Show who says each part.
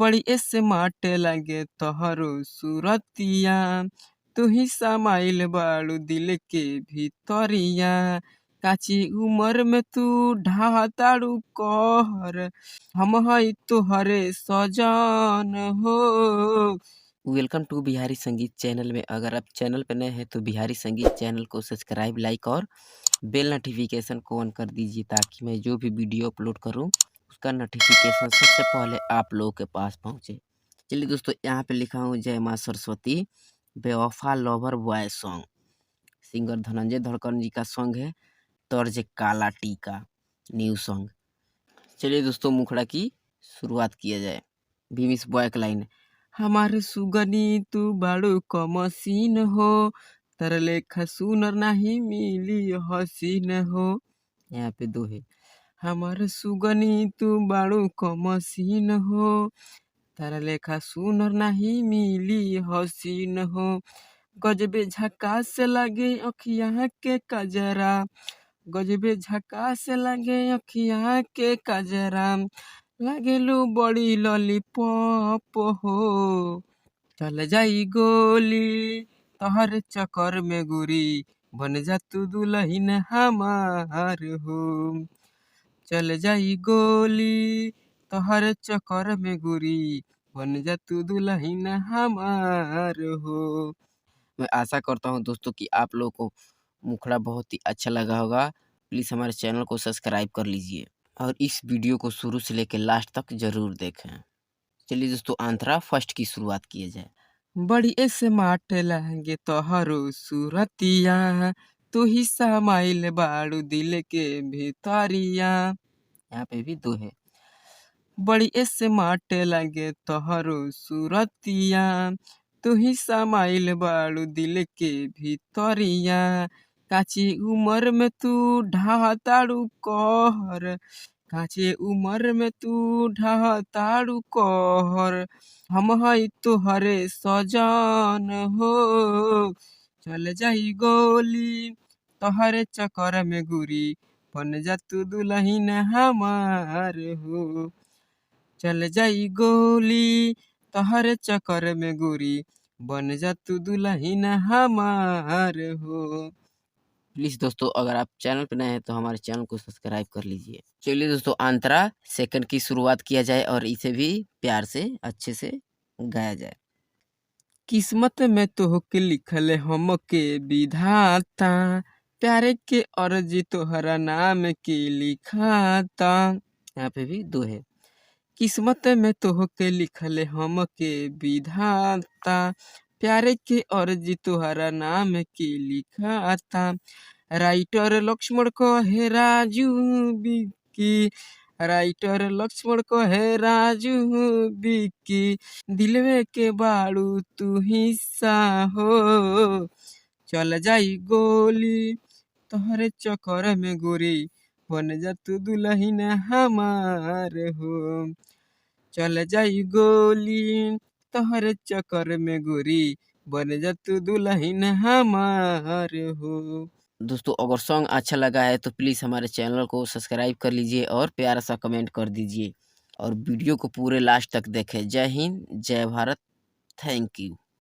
Speaker 1: बड़ी स्मार्ट लागे तोहरो सूरतिया, तू ही समाइल बाड़ू दिल के भीतरिया, काची उम्र में तू ढाताड़ू कहर, हम हई तुहरे सजन हो। वेलकम टू बिहारी संगीत चैनल में। अगर आप चैनल पर नए हैं तो बिहारी संगीत चैनल को सब्सक्राइब, लाइक और बेल नोटिफिकेशन को ऑन कर दीजिए, ताकि मैं जो भी वीडियो अपलोड करूं उसका नोटिफिकेशन सबसे पहले आप लोगों के पास पहुंचे। चलिए दोस्तों, यहाँ पे लिखा हूँ जय माँ सरस्वती बेवफा lover boy song. Singer Dhananjay धड़कन जी का सॉन्ग है, तर्ज काला टीका, न्यू सॉन्ग। चलिए दोस्तों, मुखड़ा की शुरुआत किया जाए। भीमिस बॉय का लाइन, हमारे सुगनी तू बाड़ू कमसीन हो, तर लेखा सुनर नहीं मिली हसीन हो। यहाँ पे दो है, हमारे सुगनी तू बाड़ू कमसीन हो, तारा लेखा सुनर नहीं मिली हसीन हो। गजबे झकास लगे अखियाँ के कजरा, गजबे झकास लगे अखियाँ के कजरा, लागेलू बड़ी लॉलीपॉप हो। चल जाई गोली तोहर चक्कर में गोरी, बन जा तू दुल्हन हमार हो। चल जाई गोली तोहर चक्कर में गोरी, बन जा तू दुल्हन हमार हो। मैं आशा करता हूँ दोस्तों कि आप लोगों को मुखड़ा बहुत ही अच्छा लगा होगा। प्लीज़ हमारे चैनल को सब्सक्राइब कर लीजिए और इस वीडियो को शुरू से लेकर लास्ट तक जरूर देखें। चलिए दोस्तों, आंतरा फर्स्ट की शुरुआत किया जाए। बड़ी स्मार्ट लगे तोहरो सूरतिया, तू ही समाइल बाड़ू दिल के भीतरिया। यहाँ पे भी दो है, बड़ी स्मार्ट लगे तोहरो सूरतिया, तू ही समाइल बाड़ू दिल के भीतरिया, काची उम्र में तू ढाताड़ू कहर, काचे उम्र में तू ढाताड़ू कहर, हम हई तुहरे सजन हो। चल जाई गोली तोहरे चक्कर में गोरी, बन जा तू दुल्हन हमार हो। चल जाई गोली तोहरे चक्कर में गोरी, बन जा तू दुल्हन हमार हो। प्लीज दोस्तों, अगर आप चैनल पर नए हैं तो हमारे चैनल को सब्सक्राइब कर लीजिए। चलिए दोस्तों, आंतरा सेकंड की शुरुआत किया जाए और इसे भी प्यार से अच्छे से गाया जाए। किस्मत में तोहके लिखल हमके विधाता, प्यारे के अर्जी तोहरा नाम के लिखाता। यहाँ पे भी दो है, किस्मत में तोहके लिखल हमके विधाता, प्यारे के अर्जी तोहरा नाम के लिखाता। राइटर लक्ष्मण कहे राजू बिकी, राइटर लक्ष्मण कहे राजू बिकी, दिलवे के बाड़ू तू हिस्सा हो। चल जाई गोली तोहरे चक्कर में गोरी, बन जा तू दुल्हन हमार हो। चल जाई गोली तोहरे चक्कर में गोरी, बन जा तू दुल्हन हमार हो। दोस्तों, अगर सॉन्ग अच्छा लगा है तो प्लीज़ हमारे चैनल को सब्सक्राइब कर लीजिए और प्यारा सा कमेंट कर दीजिए और वीडियो को पूरे लास्ट तक देखें। जय हिंद, जय भारत, थैंक यू।